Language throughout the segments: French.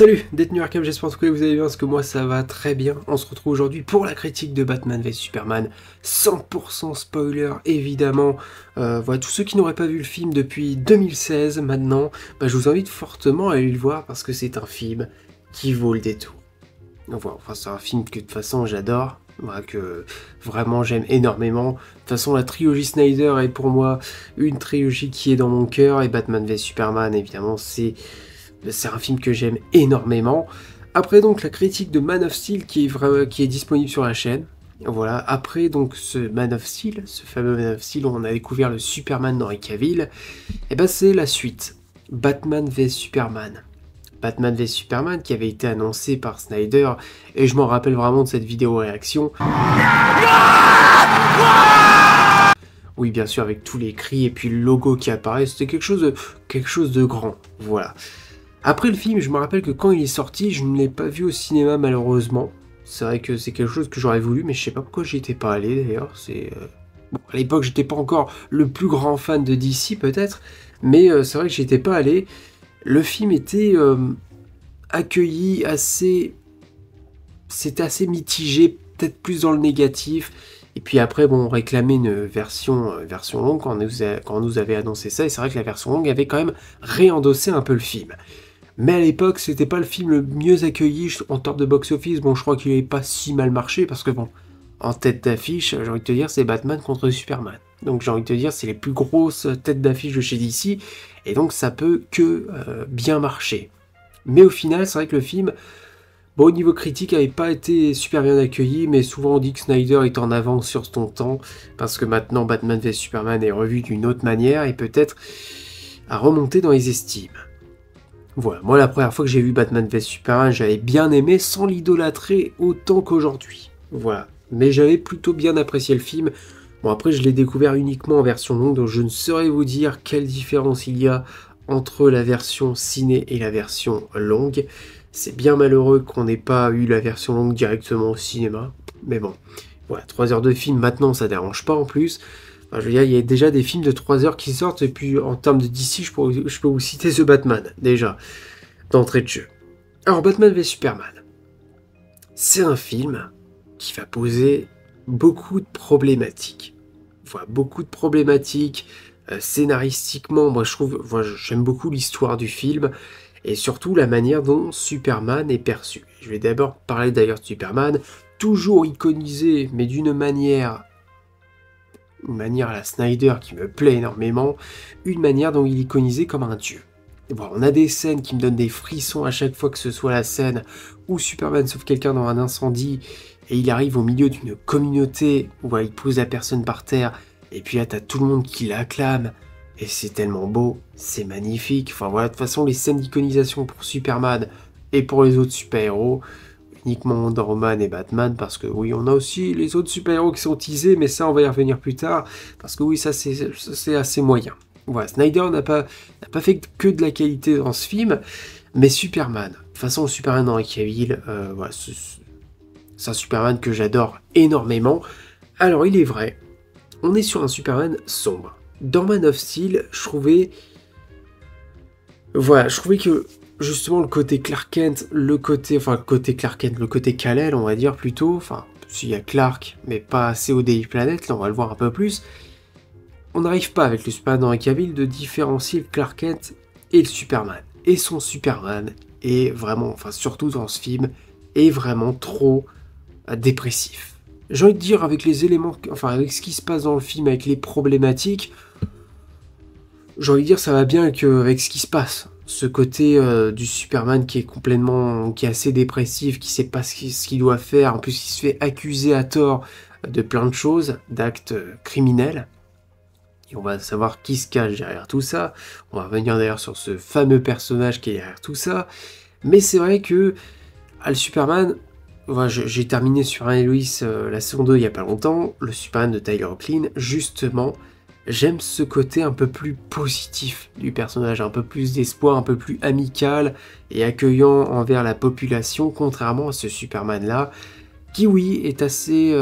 Salut, détenu Arkham, j'espère que vous allez bien, parce que moi ça va très bien. On se retrouve aujourd'hui pour la critique de Batman v Superman, 100% spoiler évidemment. Voilà, tous ceux qui n'auraient pas vu le film depuis 2016 maintenant, je vous invite fortement à aller le voir parce que c'est un film qui vaut le détour. Donc voilà, enfin, c'est un film que de toute façon j'adore, voilà, que vraiment j'aime énormément. De toute façon la trilogie Snyder est pour moi une trilogie qui est dans mon cœur, et Batman v Superman évidemment c'est un film que j'aime énormément. Après donc la critique de Man of Steel qui est disponible sur la chaîne. Voilà, après donc ce Man of Steel, ce fameux Man of Steel où on a découvert le Superman d'Henry Cavill, et ben c'est la suite, Batman v Superman. Batman v Superman qui avait été annoncé par Snyder, et je m'en rappelle vraiment de cette vidéo réaction. Oui, bien sûr, avec tous les cris et puis le logo qui apparaît, c'était quelque chose de grand, voilà. Après le film, je me rappelle que quand il est sorti, je ne l'ai pas vu au cinéma malheureusement. C'est vrai que c'est quelque chose que j'aurais voulu, mais je sais pas pourquoi j'y étais pas allé d'ailleurs. Bon, à l'époque, j'étais pas encore le plus grand fan de DC peut-être, mais c'est vrai que j'y étais pas allé. Le film était accueilli c'était assez mitigé, peut-être plus dans le négatif. Et puis après, bon, on réclamait une version longue quand on nous avait annoncé ça, et c'est vrai que la version longue avait quand même réendossé un peu le film. Mais à l'époque, c'était pas le film le mieux accueilli en termes de box-office. Bon, je crois qu'il n'avait pas si mal marché, parce que bon, en tête d'affiche, j'ai envie de te dire, c'est Batman contre Superman. Donc j'ai envie de te dire, c'est les plus grosses têtes d'affiche de chez DC, et donc ça peut que bien marcher. Mais au final, c'est vrai que le film, bon, au niveau critique, n'avait pas été super bien accueilli, mais souvent on dit que Snyder est en avance sur son temps, parce que maintenant Batman v Superman est revu d'une autre manière, et peut-être à remonter dans les estimes. Voilà, moi la première fois que j'ai vu Batman v Superman, j'avais bien aimé sans l'idolâtrer autant qu'aujourd'hui. Voilà, mais j'avais plutôt bien apprécié le film. Bon, après je l'ai découvert uniquement en version longue, donc je ne saurais vous dire quelle différence il y a entre la version ciné et la version longue. C'est bien malheureux qu'on n'ait pas eu la version longue directement au cinéma, mais bon, voilà, 3 heures de film maintenant ça dérange pas en plus. Enfin, je veux dire, il y a déjà des films de 3 heures qui sortent, et puis en termes de DC, je peux vous citer The Batman, déjà, d'entrée de jeu. Alors, Batman v Superman, c'est un film qui va poser beaucoup de problématiques. Voilà, beaucoup de problématiques, scénaristiquement, moi j'aime beaucoup l'histoire du film, et surtout la manière dont Superman est perçu. Je vais d'abord parler d'ailleurs de Superman, toujours iconisé, mais d'une manière à la Snyder qui me plaît énormément, une manière dont il est iconisé comme un dieu. Et bon, on a des scènes qui me donnent des frissons à chaque fois, que ce soit la scène où Superman sauve quelqu'un dans un incendie, et il arrive au milieu d'une communauté où il pose la personne par terre, et puis là t'as tout le monde qui l'acclame, et c'est tellement beau, c'est magnifique. Enfin voilà, de toute façon les scènes d'iconisation pour Superman et pour les autres super-héros, uniquement Wonder Woman et Batman, parce que oui, on a aussi les autres super-héros qui sont teasés, mais ça on va y revenir plus tard, parce que oui, ça c'est assez moyen. Voilà, Snyder n'a pas fait que de la qualité dans ce film, mais Superman, de toute façon le Superman d'Henry Cavill, voilà, c'est un Superman que j'adore énormément. Alors il est vrai, on est sur un Superman sombre. Dans Man of Steel, je trouvais que justement le côté Clark Kent, le côté Kal-El, on va dire plutôt, enfin, s'il y a Clark, mais pas assez au Daily Planet, là on va le voir un peu plus, on n'arrive pas avec le Superman d'Henry Cavill de différencier le Clark Kent et le Superman. Et son Superman est vraiment, enfin surtout dans ce film, est vraiment trop dépressif. J'ai envie de dire, avec les éléments, enfin avec ce qui se passe dans le film, avec les problématiques, j'ai envie de dire ça va bien avec ce qui se passe. Ce côté du Superman qui est assez dépressif, qui sait pas ce qu'il doit faire, en plus il se fait accuser à tort de plein de choses, d'actes criminels. Et on va savoir qui se cache derrière tout ça. On va revenir d'ailleurs sur ce fameux personnage qui est derrière tout ça. Mais c'est vrai que le Superman, voilà, j'ai terminé Superman et Lois la saison 2 il y a pas longtemps, le Superman de Tyler Hoechlin, justement, j'aime ce côté un peu plus positif du personnage, un peu plus d'espoir, un peu plus amical et accueillant envers la population, contrairement à ce Superman-là, qui oui, est assez...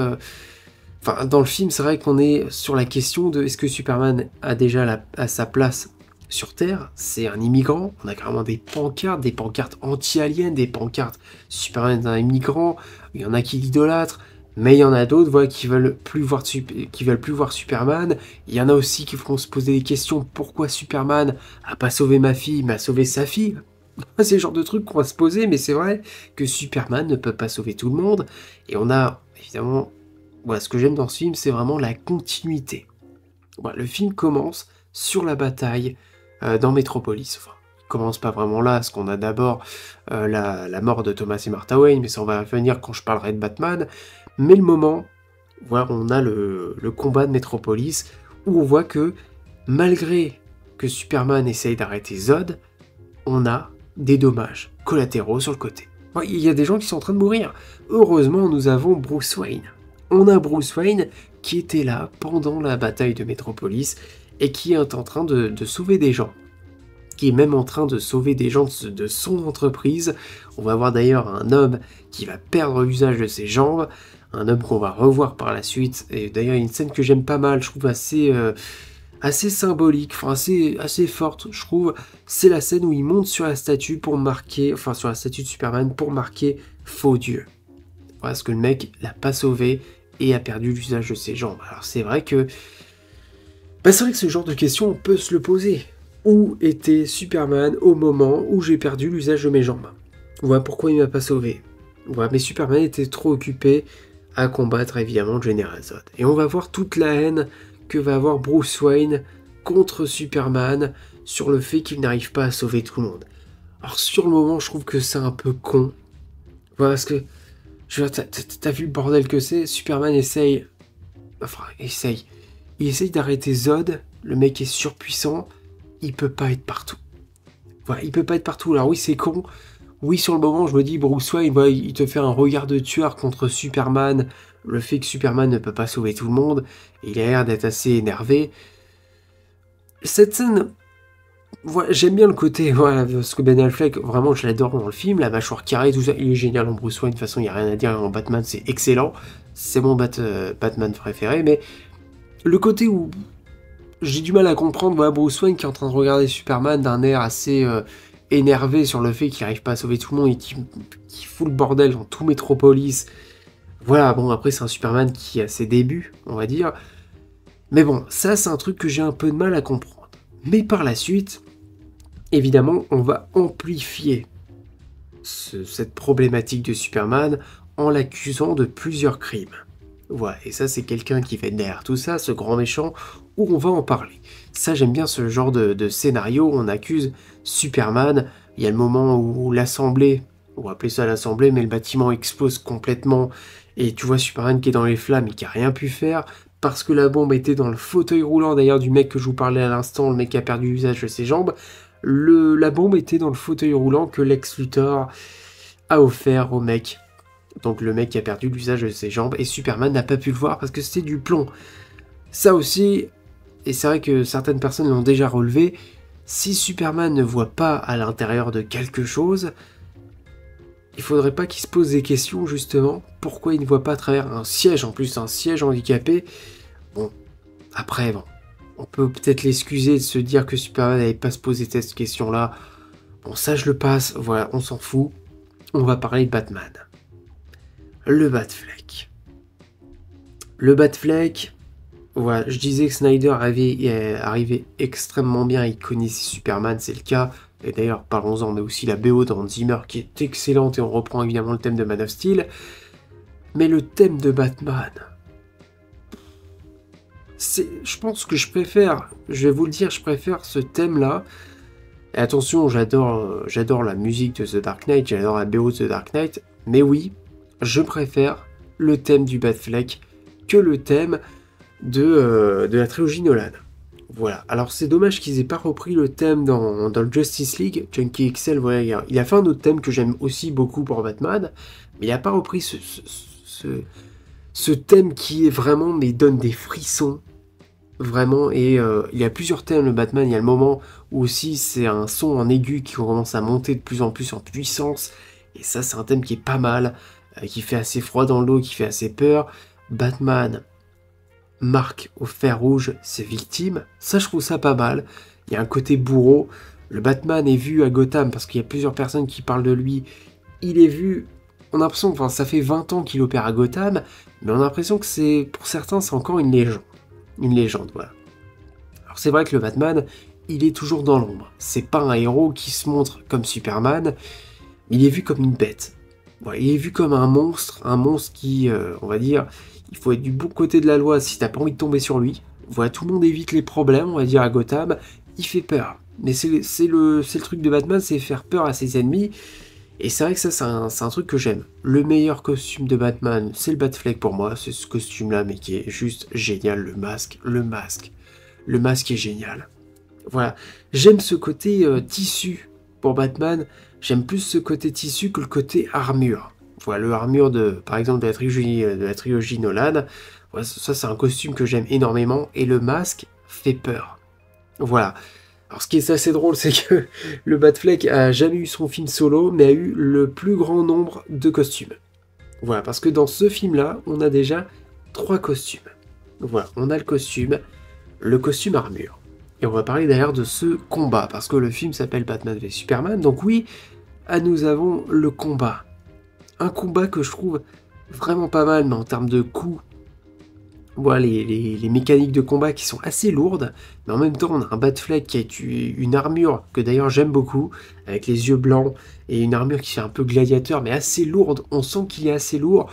Enfin, dans le film, c'est vrai qu'on est sur la question de est-ce que Superman a déjà sa place sur Terre, c'est un immigrant. On a carrément des pancartes anti-aliens, des pancartes Superman est un immigrant. Il y en a qui l'idolâtrent, mais il y en a d'autres voilà, qui veulent plus voir Superman. Il y en a aussi qui vont se poser des questions, pourquoi Superman a pas sauvé ma fille, mais a sauvé sa fille? C'est le genre de truc qu'on va se poser, mais c'est vrai que Superman ne peut pas sauver tout le monde. Et on a, évidemment, voilà, ce que j'aime dans ce film, c'est vraiment la continuité. Voilà, le film commence sur la bataille dans Metropolis. Enfin, il commence pas vraiment là, parce qu'on a d'abord la mort de Thomas et Martha Wayne, mais ça on va revenir quand je parlerai de Batman. Mais le moment, voilà, on a le combat de Metropolis, où on voit que, malgré que Superman essaye d'arrêter Zod, on a des dommages collatéraux sur le côté. Il y a des gens qui sont en train de mourir. Heureusement, nous avons Bruce Wayne. On a Bruce Wayne qui était là pendant la bataille de Metropolis et qui est en train de sauver des gens. Qui est même en train de sauver des gens de son entreprise. On va voir d'ailleurs un homme qui va perdre l'usage de ses jambes. Un homme qu'on va revoir par la suite. Et d'ailleurs, une scène que j'aime pas mal, je trouve assez symbolique, enfin assez forte, je trouve, c'est la scène où il monte sur la statue pour marquer, enfin sur la statue de Superman pour marquer faux Dieu. Voilà, parce que le mec l'a pas sauvé et a perdu l'usage de ses jambes. Alors c'est vrai que ce genre de question on peut se le poser. Où était Superman au moment où j'ai perdu l'usage de mes jambes? Voilà pourquoi il m'a pas sauvé. Voilà, mais Superman était trop occupé à combattre évidemment le Général Zod. Et on va voir toute la haine que va avoir Bruce Wayne contre Superman sur le fait qu'il n'arrive pas à sauver tout le monde. Alors sur le moment, je trouve que c'est un peu con. Voilà, parce que t'as vu le bordel que c'est? Superman essaye... Enfin, il essaye d'arrêter Zod, le mec est surpuissant, il peut pas être partout. Voilà, il peut pas être partout. Alors oui, c'est con. Oui, sur le moment, je me dis, Bruce Wayne, voilà, il te fait un regard de tueur contre Superman, le fait que Superman ne peut pas sauver tout le monde, et il a l'air d'être assez énervé. Cette scène, voilà, j'aime bien le côté, voilà, parce que Ben Affleck, vraiment, je l'adore dans le film, la mâchoire carrée, tout ça, il est génial en Bruce Wayne, de toute façon, il n'y a rien à dire, en Batman, c'est excellent, c'est mon Batman préféré, mais le côté où j'ai du mal à comprendre, voilà, Bruce Wayne qui est en train de regarder Superman d'un air assez énervé sur le fait qu'il n'arrive pas à sauver tout le monde et qui fout le bordel dans tout Metropolis. Voilà, bon, après, c'est un Superman qui a ses débuts, on va dire. Mais bon, ça, c'est un truc que j'ai un peu de mal à comprendre. Mais par la suite, évidemment, on va amplifier cette problématique de Superman en l'accusant de plusieurs crimes. Voilà, et ça, c'est quelqu'un qui fait derrière tout ça, ce grand méchant, où on va en parler. Ça, j'aime bien ce genre de scénario où on accuse Superman. Il y a le moment où l'Assemblée, on va appeler ça l'Assemblée, mais le bâtiment explose complètement, et tu vois Superman qui est dans les flammes et qui a rien pu faire, parce que la bombe était dans le fauteuil roulant, d'ailleurs, du mec que je vous parlais à l'instant, le mec qui a perdu l'usage de ses jambes. La bombe était dans le fauteuil roulant que Lex Luthor a offert au mec. Donc le mec qui a perdu l'usage de ses jambes, et Superman n'a pas pu le voir parce que c'était du plomb. Ça aussi, et c'est vrai que certaines personnes l'ont déjà relevé, si Superman ne voit pas à l'intérieur de quelque chose, il faudrait pas qu'il se pose des questions justement, pourquoi il ne voit pas à travers un siège, en plus un siège handicapé. Bon, après, bon, on peut peut-être l'excuser de se dire que Superman n'avait pas se poser cette question-là. Bon, ça je le passe, voilà, on s'en fout. On va parler de Batman. Le Batfleck. Le Batfleck, voilà, je disais que Snyder arrivait extrêmement bien, il connaissait Superman, c'est le cas. Et d'ailleurs, parlons-en, mais aussi la BO dans Zimmer qui est excellente, et on reprend évidemment le thème de Man of Steel. Mais le thème de Batman, je pense que je préfère, je vais vous le dire, je préfère ce thème-là. Et attention, j'adore la musique de The Dark Knight, j'adore la BO de The Dark Knight, mais oui, je préfère le thème du Batfleck que le thème de la trilogie Nolan. Voilà, alors c'est dommage qu'ils aient pas repris le thème dans le Justice League. Junkie XL, voilà, il a fait un autre thème que j'aime aussi beaucoup pour Batman, mais il a pas repris ce thème qui est vraiment, mais donne des frissons, vraiment, et il y a plusieurs thèmes le Batman, il y a le moment où aussi c'est un son en aigu qui commence à monter de plus en plus en puissance, et ça c'est un thème qui est pas mal, qui fait assez froid dans le dos, qui fait assez peur. Batman marque au fer rouge ses victimes, ça je trouve ça pas mal, Il y a un côté bourreau. Le Batman est vu à Gotham parce qu'il y a plusieurs personnes qui parlent de lui. Il est vu, on a l'impression, enfin ça fait 20 ans qu'il opère à Gotham, mais on a l'impression que c'est, pour certains, c'est encore une légende. Une légende, voilà. Alors c'est vrai que le Batman, il est toujours dans l'ombre. C'est pas un héros qui se montre comme Superman, mais il est vu comme une bête. Voilà, il est vu comme un monstre qui, on va dire, il faut être du bon côté de la loi si t'as pas envie de tomber sur lui. Voilà, tout le monde évite les problèmes, on va dire, à Gotham. Il fait peur. Mais c'est le truc de Batman, c'est faire peur à ses ennemis. Et c'est vrai que ça, c'est un truc que j'aime. Le meilleur costume de Batman, c'est le Batfleck pour moi. C'est ce costume-là, mais qui est juste génial. Le masque. Le masque est génial. Voilà. J'aime ce côté tissu pour Batman. J'aime plus ce côté tissu que le côté armure. Voilà, le armure par exemple, de la trilogie Nolan. Voilà, ça, c'est un costume que j'aime énormément. Et le masque fait peur. Voilà. Alors ce qui est assez drôle, c'est que le Batfleck a jamais eu son film solo, mais a eu le plus grand nombre de costumes. Voilà, parce que dans ce film-là, on a déjà 3 costumes. Voilà, on a le costume armure. Et on va parler d'ailleurs de ce combat, parce que le film s'appelle Batman v Superman, donc oui, nous avons le combat. Un combat que je trouve vraiment pas mal, mais en termes de coups, voilà, les mécaniques de combat qui sont assez lourdes, mais en même temps on a un Batfleck qui a une armure que d'ailleurs j'aime beaucoup, avec les yeux blancs, et une armure qui fait un peu gladiateur, mais assez lourde, on sent qu'il est assez lourd.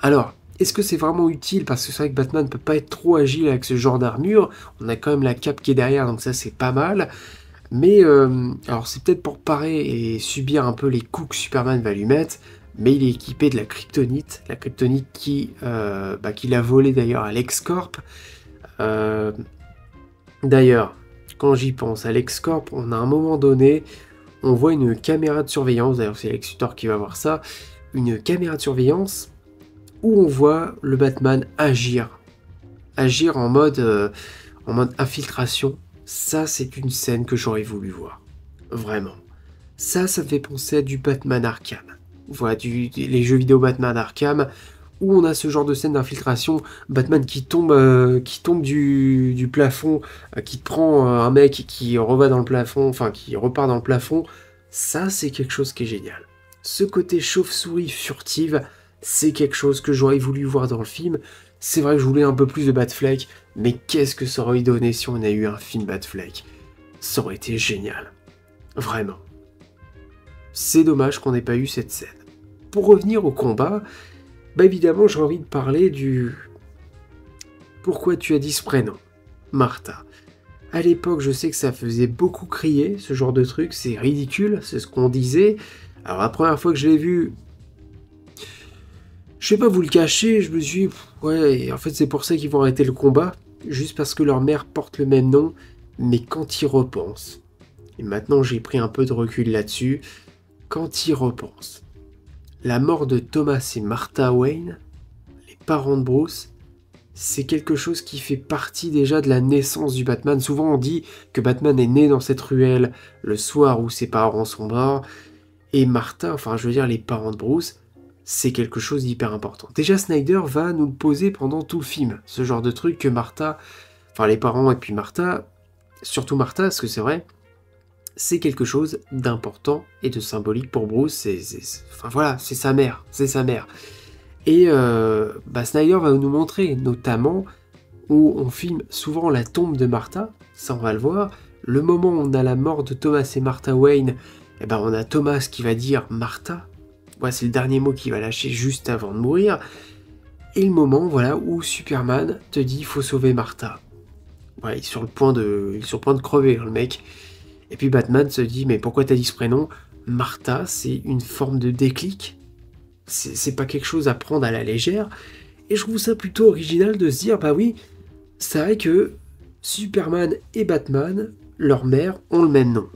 Alors, est-ce que c'est vraiment utile? Parce que c'est vrai que Batman ne peut pas être trop agile avec ce genre d'armure, on a quand même la cape qui est derrière, donc ça c'est pas mal. Mais, alors c'est peut-être pour parer et subir un peu les coups que Superman va lui mettre, mais il est équipé de la kryptonite qu'il a volé d'ailleurs à LexCorp. D'ailleurs, quand j'y pense, à LexCorp, on a un moment donné, on voit une caméra de surveillance, d'ailleurs c'est Lex Luthor qui va voir ça, une caméra de surveillance où on voit le Batman agir en mode infiltration. Ça, c'est une scène que j'aurais voulu voir. Vraiment. Ça me fait penser à du Batman Arkham. Voilà, les jeux vidéo Batman Arkham, où on a ce genre de scène d'infiltration, Batman qui tombe du plafond, qui prend un mec qui reva dans le plafond, enfin qui repart dans le plafond. Ça, c'est quelque chose qui est génial. Ce côté chauve-souris furtive, c'est quelque chose que j'aurais voulu voir dans le film. C'est vrai que je voulais un peu plus de Batfleck, mais qu'est-ce que ça aurait donné si on a eu un film Batfleck? Ça aurait été génial. Vraiment. C'est dommage qu'on n'ait pas eu cette scène. Pour revenir au combat, bah évidemment j'ai envie de parler du... Pourquoi tu as dit ce prénom, Martha? À l'époque, je sais que ça faisait beaucoup crier, ce genre de truc, c'est ridicule, c'est ce qu'on disait. Alors la première fois que je l'ai vu, je vais pas vous le cacher, je me suis dit, ouais, en fait c'est pour ça qu'ils vont arrêter le combat, juste parce que leur mère porte le même nom, mais quand ils repensent, et maintenant j'ai pris un peu de recul là-dessus, quand ils repensent, la mort de Thomas et Martha Wayne, les parents de Bruce, c'est quelque chose qui fait partie déjà de la naissance du Batman. Souvent on dit que Batman est né dans cette ruelle le soir où ses parents sont morts, et Martha, enfin je veux dire les parents de Bruce, c'est quelque chose d'hyper important. Déjà Snyder va nous le poser pendant tout le film, ce genre de truc que Martha, enfin les parents et puis Martha, surtout Martha, parce que c'est vrai, c'est quelque chose d'important et de symbolique pour Bruce, enfin voilà, c'est sa mère. Et Snyder va nous montrer, notamment, où on filme souvent la tombe de Martha, ça on va le voir, le moment où on a la mort de Thomas et Martha Wayne, et on a Thomas qui va dire Martha, voilà, c'est le dernier mot qu'il va lâcher juste avant de mourir, et le moment voilà, où Superman te dit il faut sauver Martha. Voilà, il est sur le point de crever, le mec. Et puis Batman se dit, mais pourquoi t'as dit ce prénom? Martha, c'est une forme de déclic. C'est pas quelque chose à prendre à la légère. Et je trouve ça plutôt original de se dire, bah oui, c'est vrai que Superman et Batman, leur mère, ont le même nom.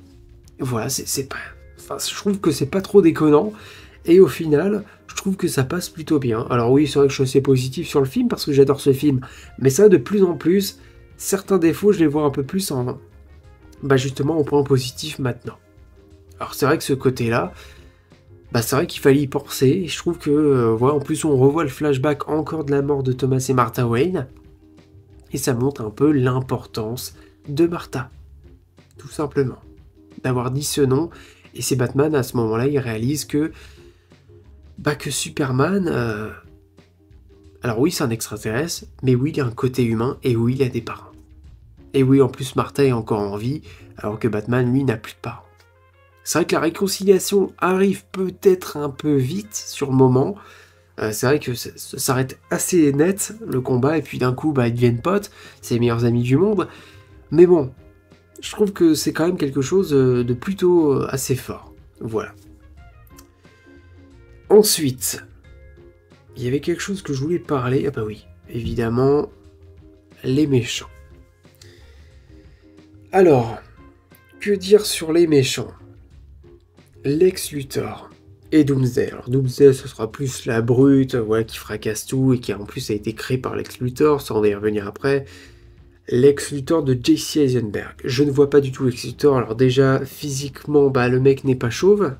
Voilà, c'est pas... Enfin, je trouve que c'est pas trop déconnant. Et au final, je trouve que ça passe plutôt bien. Alors oui, c'est vrai que je suis assez positif sur le film, parce que j'adore ce film. Mais ça, de plus en plus, certains défauts, je les vois un peu plus justement au point positif maintenant. Alors c'est vrai que ce côté-là, c'est vrai qu'il fallait y penser, et je trouve que, en plus on revoit le flashback encore de la mort de Thomas et Martha Wayne, et ça montre un peu l'importance de Martha. tout simplement. D'avoir dit ce nom, et c'est Batman, à ce moment-là, il réalise que Superman, alors oui, c'est un extraterrestre, mais oui, il a un côté humain, et oui, il a des parents. Et oui, en plus, Martha est encore en vie, alors que Batman, lui, n'a plus de parents. C'est vrai que la réconciliation arrive peut-être un peu vite sur le moment. C'est vrai que ça s'arrête assez net, le combat, et puis d'un coup, ils deviennent potes, c'est les meilleurs amis du monde. Mais bon, je trouve que c'est quand même quelque chose de plutôt assez fort. Voilà. Ensuite, il y avait quelque chose que je voulais parler. Ah bah oui, évidemment, les méchants. Alors, que dire sur les méchants? Lex Luthor et Doomsday. Alors Doomsday, ce sera plus la brute, voilà, qui fracasse tout et qui en plus a été créé par Lex Luthor, ça on va y revenir après. Lex Luthor de Jesse Eisenberg. Je ne vois pas du tout Lex Luthor. Alors déjà, physiquement, le mec n'est pas chauve.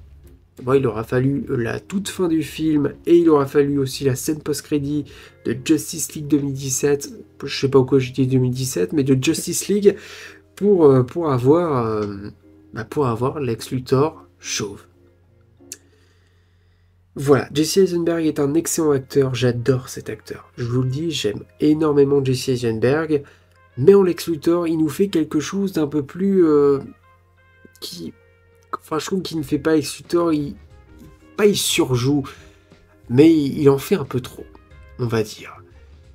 Bon, il aura fallu la toute fin du film et il aura fallu aussi la scène post-crédit de Justice League 2017. Je sais pas pourquoi j'ai dit 2017, mais de Justice League pour avoir Lex Luthor chauve. Voilà, Jesse Eisenberg est un excellent acteur, j'adore cet acteur. Je vous le dis, j'aime énormément Jesse Eisenberg, mais en Lex Luthor, il nous fait quelque chose d'un peu plus... je trouve qu'il ne fait pas Lex Luthor, il surjoue, mais il en fait un peu trop, on va dire.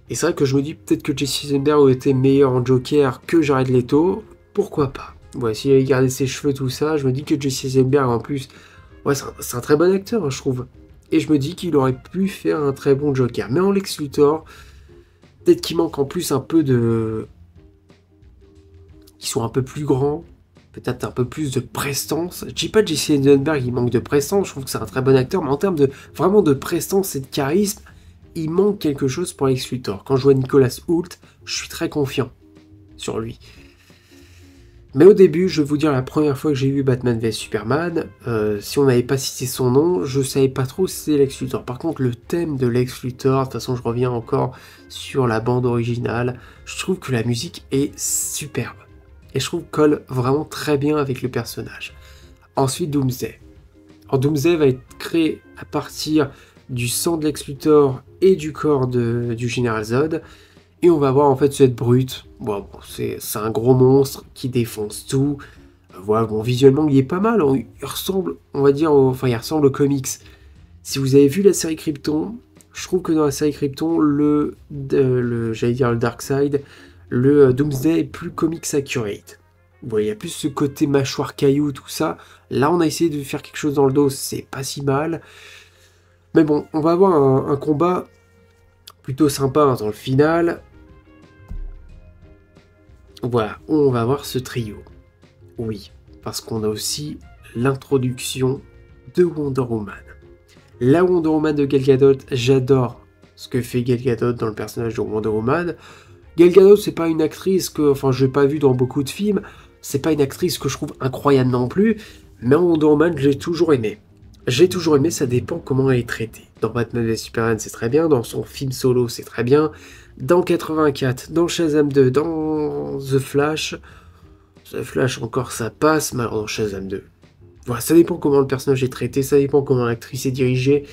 Et c'est vrai que je me dis peut-être que Jesse Eisenberg aurait été meilleur en Joker que Jared Leto, pourquoi pas. Ouais, s'il avait gardé ses cheveux, tout ça, je me dis que Jesse Eisenberg, en plus, ouais, c'est un très bon acteur, hein, je trouve. Et je me dis qu'il aurait pu faire un très bon Joker. Mais en Lex Luthor, peut-être qu'il manque en plus un peu de... Qu'ils sont un peu plus grands, peut-être un peu plus de prestance. Je dis pas de Jesse Eisenberg, il manque de prestance, je trouve que c'est un très bon acteur, mais en termes de vraiment de prestance et de charisme, il manque quelque chose pour Lex Luthor. Quand je vois Nicolas Hoult, je suis très confiant sur lui. Mais au début, je vais vous dire, la première fois que j'ai vu Batman vs Superman, si on n'avait pas cité son nom, je savais pas trop si c'était Lex Luthor. Par contre, le thème de Lex Luthor, de toute façon je reviens encore sur la bande originale, je trouve que la musique est superbe. Et je trouve qu'elle colle vraiment très bien avec le personnage. Ensuite, Doomsday. Alors Doomsday va être créé à partir du sang de Lex Luthor et du corps du Général Zod. Et on va voir en fait cette brute. Bon, c'est un gros monstre qui défonce tout. Voilà, bon, visuellement il est pas mal. Il ressemble, on va dire, il ressemble aux comics. Si vous avez vu la série Krypton, je trouve que dans la série Krypton, j'allais dire le Darkseid, le Doomsday est plus comics accurate. Bon, il y a plus ce côté mâchoire caillou, tout ça. Là, on a essayé de faire quelque chose dans le dos, c'est pas si mal. Mais bon, on va avoir un combat plutôt sympa dans le final. Voilà, on va voir ce trio. Oui, parce qu'on a aussi l'introduction de Wonder Woman. La Wonder Woman de Gal Gadot, j'adore ce que fait Gal Gadot dans le personnage de Wonder Woman. Gal Gadot, c'est pas une actrice que, je l'ai pas vue dans beaucoup de films, c'est pas une actrice que je trouve incroyable non plus, mais en Wonder Woman, j'ai toujours aimé. J'ai toujours aimé, ça dépend comment elle est traitée. Dans Batman vs Superman, c'est très bien, dans son film solo, c'est très bien. Dans 84, dans Shazam 2, dans The Flash encore ça passe, mais alors dans Shazam 2. Voilà, ça dépend comment le personnage est traité, ça dépend comment l'actrice est dirigée.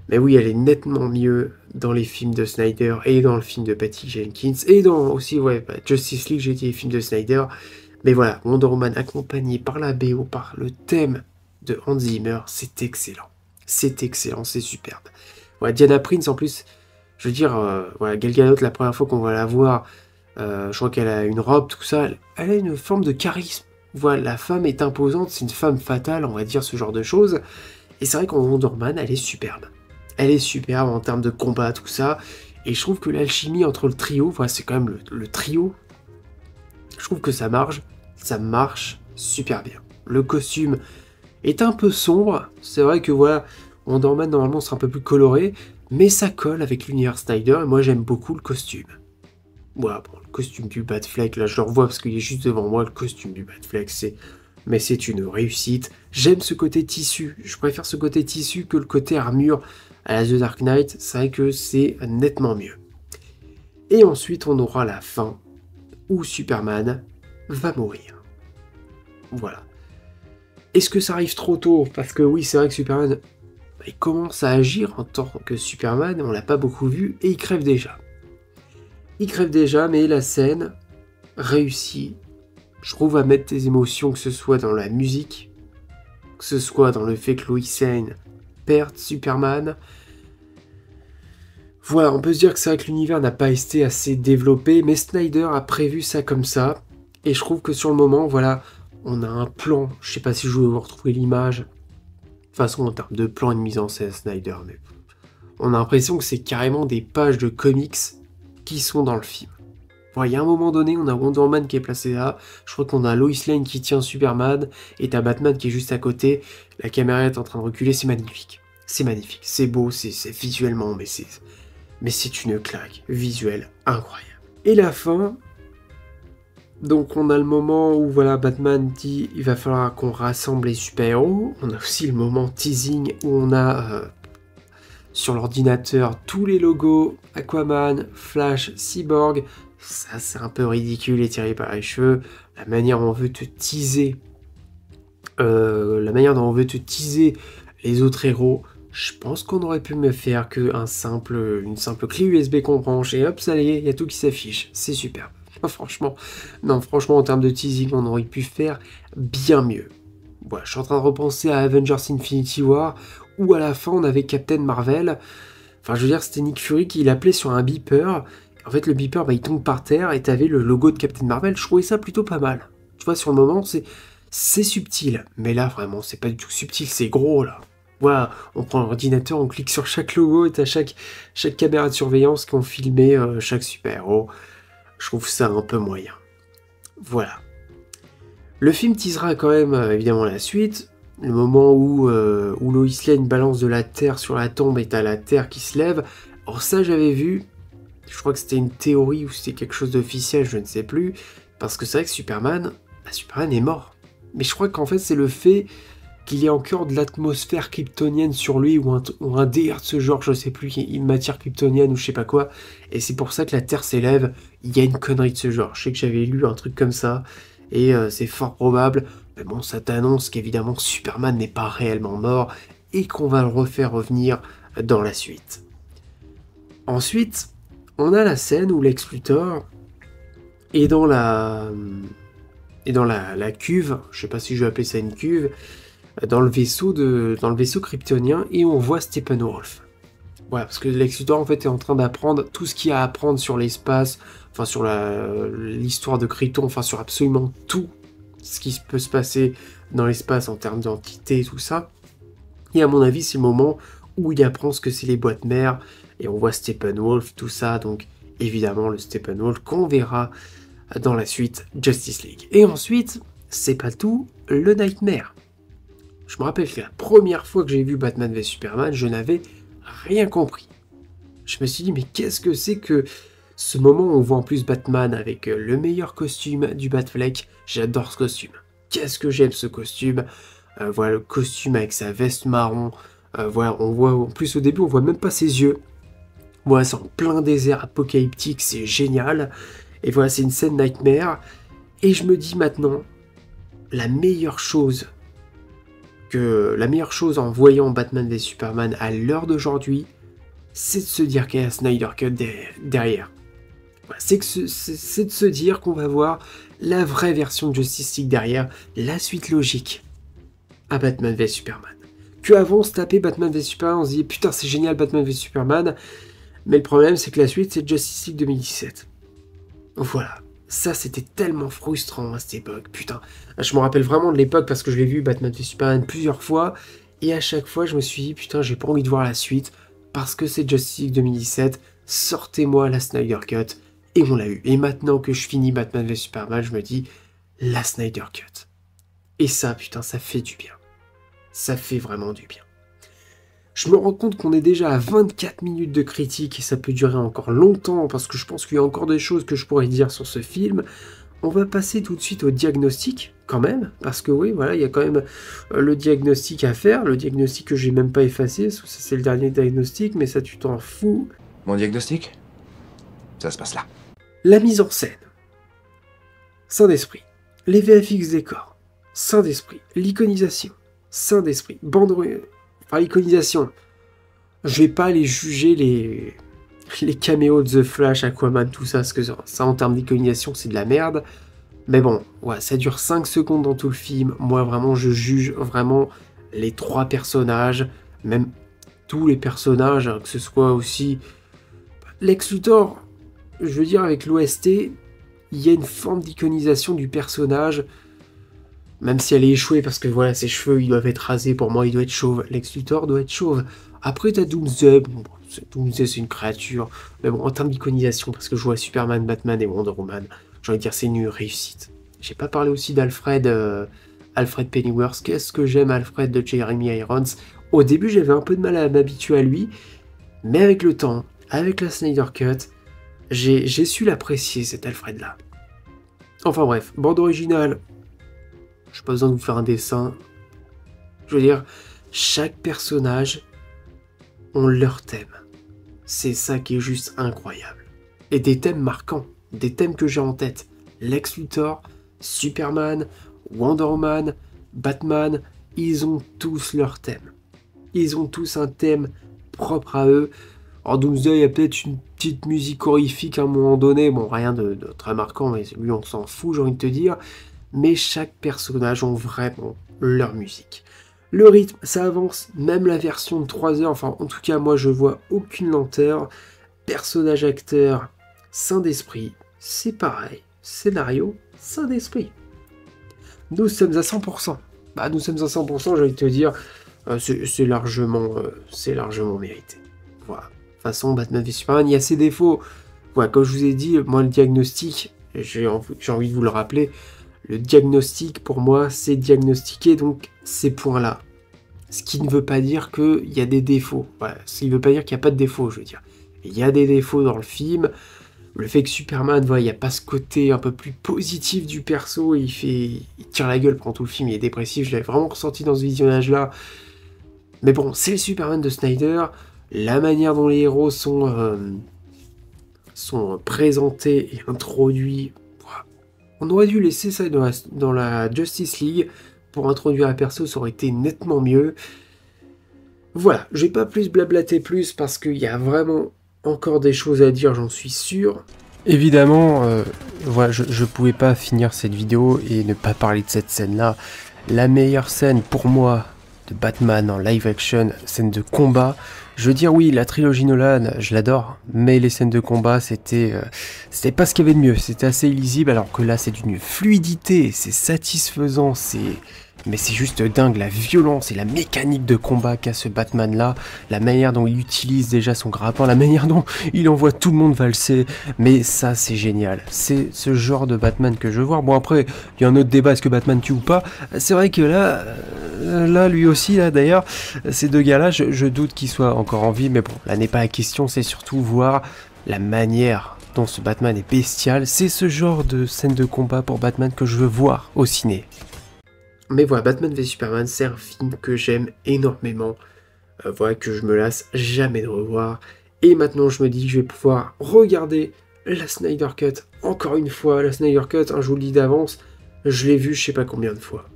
Mais oui, elle est nettement mieux dans les films de Snyder et dans le film de Patty Jenkins et dans aussi Justice League, j'ai dit les films de Snyder. Mais voilà, Wonder Woman accompagnée par la BO, par le thème de Hans Zimmer, c'est excellent. C'est excellent, c'est superbe. Voilà, Diana Prince en plus, je veux dire, Gal Gadot, la première fois qu'on va la voir, je crois qu'elle a une robe, tout ça, elle a une forme de charisme. Voilà, la femme est imposante, c'est une femme fatale, on va dire ce genre de choses. Et c'est vrai qu'en Wonder Woman, elle est superbe. Elle est superbe en termes de combat, tout ça. Et je trouve que l'alchimie entre le trio, voilà, c'est quand même le trio. Je trouve que ça marche super bien. Le costume est un peu sombre. C'est vrai que voilà, Wonder Woman normalement sera un peu plus coloré, mais ça colle avec l'univers Snyder et moi j'aime beaucoup le costume. Voilà, bon, le costume du Batfleck, là je le revois parce qu'il est juste devant moi, le costume du Batfleck, mais c'est une réussite. J'aime ce côté tissu, je préfère ce côté tissu que le côté armure à la The Dark Knight, c'est vrai que c'est nettement mieux. Et ensuite on aura la fin où Superman va mourir. Voilà. Est-ce que ça arrive trop tôt? Parce que oui, c'est vrai que Superman, il commence à agir en tant que Superman, on l'a pas beaucoup vu, et il crève déjà. Il crève déjà, mais la scène réussit, je trouve, à mettre tes émotions, que ce soit dans la musique, que ce soit dans le fait que Lois Lane perde Superman. Voilà, on peut se dire que c'est vrai que l'univers n'a pas été assez développé, mais Snyder a prévu ça comme ça, et je trouve que sur le moment, voilà, on a un plan, je sais pas si je vais vous retrouver l'image, de toute façon en termes de plan et de mise en scène Snyder, mais on a l'impression que c'est carrément des pages de comics qui sont dans le film. Voilà, il y a un moment donné, on a Wonder Woman qui est placé là, je crois qu'on a Lois Lane qui tient Superman, et t'as Batman qui est juste à côté, la caméra est en train de reculer, c'est magnifique. C'est magnifique, c'est beau, c'est visuellement, mais c'est une claque visuelle incroyable. Et la fin, donc on a le moment où voilà, Batman dit il va falloir qu'on rassemble les super-héros. On a aussi le moment teasing où on a sur l'ordinateur tous les logos, Aquaman, Flash, Cyborg. Ça c'est un peu ridicule et tiré par les cheveux. La manière dont on veut te teaser, les autres héros. Je pense qu'on aurait pu me faire une simple clé USB qu'on branche et hop, ça y est, il y a tout qui s'affiche. C'est superbe. Franchement, en termes de teasing, on aurait pu faire bien mieux. Voilà, je suis en train de repenser à Avengers Infinity War, où à la fin on avait Captain Marvel. Enfin, je veux dire, c'était Nick Fury qui l'appelait sur un beeper. En fait, le beeper, il tombe par terre et t'avais le logo de Captain Marvel. Je trouvais ça plutôt pas mal. Tu vois, sur le moment, c'est subtil. Mais là, vraiment, c'est pas du tout subtil, c'est gros, là. Voilà, on prend l'ordinateur, on clique sur chaque logo et t'as chaque caméra de surveillance qui ont filmé chaque super-héros. Je trouve ça un peu moyen. Voilà. Le film teasera quand même évidemment la suite. Le moment où Lois Lane balance de la terre sur la tombe et t'as la terre qui se lève. Alors ça j'avais vu. Je crois que c'était une théorie ou c'était quelque chose d'officiel, je ne sais plus. Parce que c'est vrai que Superman est mort. Mais je crois qu'en fait c'est le fait qu'il y ait encore de l'atmosphère kryptonienne sur lui ou un délire de ce genre, je sais plus, une matière kryptonienne ou je sais pas quoi, et c'est pour ça que la Terre s'élève, il y a une connerie de ce genre. Je sais que j'avais lu un truc comme ça, et c'est fort probable, mais bon, ça t'annonce qu'évidemment Superman n'est pas réellement mort, et qu'on va le refaire revenir dans la suite. Ensuite, on a la scène où Lex Luthor est dans la cuve, je sais pas si je vais appeler ça une cuve, dans le vaisseau kryptonien, et on voit Steppenwolf. Voilà, parce que Lex Luthor en fait est en train d'apprendre tout ce qu'il y a à apprendre sur l'espace, enfin sur l'histoire de Krypton, enfin sur absolument tout ce qui peut se passer dans l'espace en termes d'entité et tout ça. Et à mon avis, c'est le moment où il apprend ce que c'est les boîtes mères, et on voit Steppenwolf, tout ça, donc évidemment le Steppenwolf qu'on verra dans la suite Justice League. Et ensuite, c'est pas tout, le Nightmare. Je me rappelle que la première fois que j'ai vu Batman v Superman, je n'avais rien compris. Je me suis dit, mais qu'est-ce que c'est que ce moment où on voit en plus Batman avec le meilleur costume du Batfleck? J'adore ce costume. Qu'est-ce que j'aime ce costume. Voilà le costume avec sa veste marron. Voilà, on voit en plus au début, on voit même pas ses yeux. Voilà, c'est en plein désert apocalyptique, c'est génial. Et voilà, c'est une scène Nightmare. Et je me dis maintenant, la meilleure chose en voyant Batman v Superman à l'heure d'aujourd'hui, c'est de se dire qu'il y a un Snyder Cut derrière. Voilà, c'est de se dire qu'on va voir la vraie version de Justice League derrière, la suite logique à Batman v Superman. Qu'avant on se tapait Batman v Superman, on se disait putain c'est génial Batman v Superman, mais le problème c'est que la suite c'est Justice League 2017. Voilà. Ça, c'était tellement frustrant à cette époque, putain. Je me rappelle vraiment de l'époque parce que je l'ai vu Batman v Superman plusieurs fois, et à chaque fois, je me suis dit, putain, j'ai pas envie de voir la suite, parce que c'est Justice League 2017, sortez-moi la Snyder Cut, et on l'a eu. Et maintenant que je finis Batman v Superman, je me dis, la Snyder Cut. Et ça, putain, ça fait du bien. Ça fait vraiment du bien. Je me rends compte qu'on est déjà à 24 minutes de critique et ça peut durer encore longtemps parce que je pense qu'il y a encore des choses que je pourrais dire sur ce film. On va passer tout de suite au diagnostic quand même, parce que oui, voilà, il y a quand même le diagnostic à faire, le diagnostic que j'ai même pas effacé, parce que ça c'est le dernier diagnostic, mais ça tu t'en fous. Mon diagnostic? Ça se passe là. La mise en scène. Saint-Esprit. Les VFX décors. saint d'esprit. L'iconisation, saint d'esprit. Enfin, l'iconisation. Je vais pas aller juger les caméos de The Flash, Aquaman, tout ça, parce que ça en termes d'iconisation, c'est de la merde. Mais bon, ouais, ça dure 5 secondes dans tout le film. Moi, vraiment, je juge vraiment les 3 personnages, même tous les personnages, hein, que ce soit aussi... Lex Luthor, je veux dire, avec l'OST, il y a une forme d'iconisation du personnage, même si elle est échouée, parce que voilà, ses cheveux, ils doivent être rasés, pour moi, il doit être chauve. Lex Luthor doit être chauve. Après, t'as Doomsday, bon, Doomsday, c'est une créature, mais bon, en termes d'iconisation, parce que je vois Superman, Batman et Wonder Woman, j'ai envie de dire, c'est une réussite. J'ai pas parlé aussi d'Alfred Alfred Pennyworth. Qu'est-ce que j'aime Alfred de Jeremy Irons. Au début, j'avais un peu de mal à m'habituer à lui, mais avec le temps, avec la Snyder Cut, j'ai su l'apprécier, cet Alfred-là. Enfin bref, bande originale, j'ai pas besoin de vous faire un dessin. Je veux dire, chaque personnage ont leur thème. C'est ça qui est juste incroyable. Et des thèmes marquants, des thèmes que j'ai en tête. Lex Luthor, Superman, Wonder Woman, Batman, ils ont tous leur thème. Ils ont tous un thème propre à eux. En Doomsday, il y a peut-être une petite musique horrifique à un moment donné. Bon, rien de très marquant, mais lui, on s'en fout, j'ai envie de te dire. Mais chaque personnage ont vraiment leur musique. Le rythme, ça avance, même la version de 3 heures, enfin en tout cas moi je vois aucune lenteur. Personnage acteur, saint d'esprit, c'est pareil. Scénario, saint d'esprit. Nous sommes à 100%. Bah nous sommes à 100%, j'ai envie de te dire, c'est largement mérité. Voilà. De toute façon, Batman v Superman, il y a ses défauts. Voilà, comme je vous ai dit, moi le diagnostic, j'ai envie de vous le rappeler, le diagnostic, pour moi, c'est diagnostiquer donc ces points-là. Ce qui ne veut pas dire qu'il y a des défauts. Voilà, ce qui ne veut pas dire qu'il n'y a pas de défauts, je veux dire. Il y a des défauts dans le film. Le fait que Superman, voilà, il n'y a pas ce côté un peu plus positif du perso, il tire la gueule pendant tout le film, il est dépressif, je l'avais vraiment ressenti dans ce visionnage-là. Mais bon, c'est le Superman de Snyder. La manière dont les héros sont présentés et introduits... On aurait dû laisser ça dans la Justice League. Pour introduire un perso, ça aurait été nettement mieux. Voilà, je vais pas plus blablater plus parce qu'il y a vraiment encore des choses à dire, j'en suis sûr. Évidemment, voilà, je pouvais pas finir cette vidéo et ne pas parler de cette scène-là. La meilleure scène pour moi de Batman en live action, scène de combat. Je veux dire, oui, la trilogie Nolan, je l'adore, mais les scènes de combat, c'était pas ce qu'il y avait de mieux. C'était assez illisible, alors que là, c'est d'une fluidité, c'est satisfaisant, mais c'est juste dingue, la violence et la mécanique de combat qu'a ce Batman-là, la manière dont il utilise déjà son grappin, la manière dont il envoie tout le monde valser, mais ça, c'est génial. C'est ce genre de Batman que je veux voir. Bon, après, il y a un autre débat, est-ce que Batman tue ou pas? C'est vrai que là, lui aussi, là, d'ailleurs, ces deux gars-là, je doute qu'ils soient encore en vie, mais bon, là n'est pas la question, c'est surtout voir la manière dont ce Batman est bestial. C'est ce genre de scène de combat pour Batman que je veux voir au ciné. Mais voilà, Batman v Superman, c'est un film que j'aime énormément, voilà, que je me lasse jamais de revoir. Et maintenant, je me dis que je vais pouvoir regarder la Snyder Cut encore une fois. La Snyder Cut, hein, je vous le dis d'avance, je l'ai vu je sais pas combien de fois.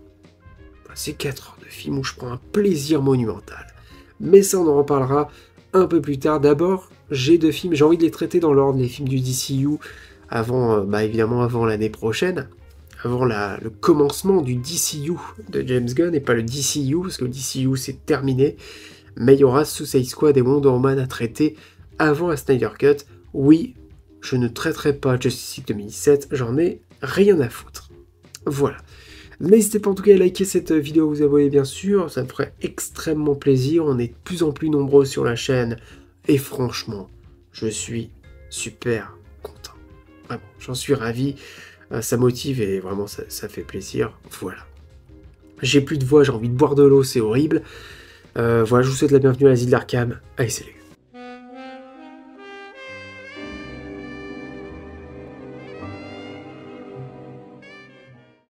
C'est 4 heures de film où je prends un plaisir monumental. Mais ça, on en reparlera un peu plus tard. D'abord, j'ai 2 films, j'ai envie de les traiter dans l'ordre, les films du DCU, avant, évidemment, avant l'année prochaine. Avant le commencement du DCU de James Gunn, et pas le DCU, parce que le DCU c'est terminé, mais il y aura Suicide Squad et Wonder Woman à traiter avant la Snyder Cut. Oui, je ne traiterai pas Justice League 2017, j'en ai rien à foutre. Voilà. N'hésitez pas en tout cas à liker cette vidéo, vous abonner bien sûr, ça me ferait extrêmement plaisir, on est de plus en plus nombreux sur la chaîne, et franchement, je suis super content. Vraiment, j'en suis ravi. Ça motive et vraiment ça fait plaisir. Voilà. J'ai plus de voix, j'ai envie de boire de l'eau, c'est horrible. Voilà, je vous souhaite la bienvenue à l'asile d'Arkham. Allez, salut.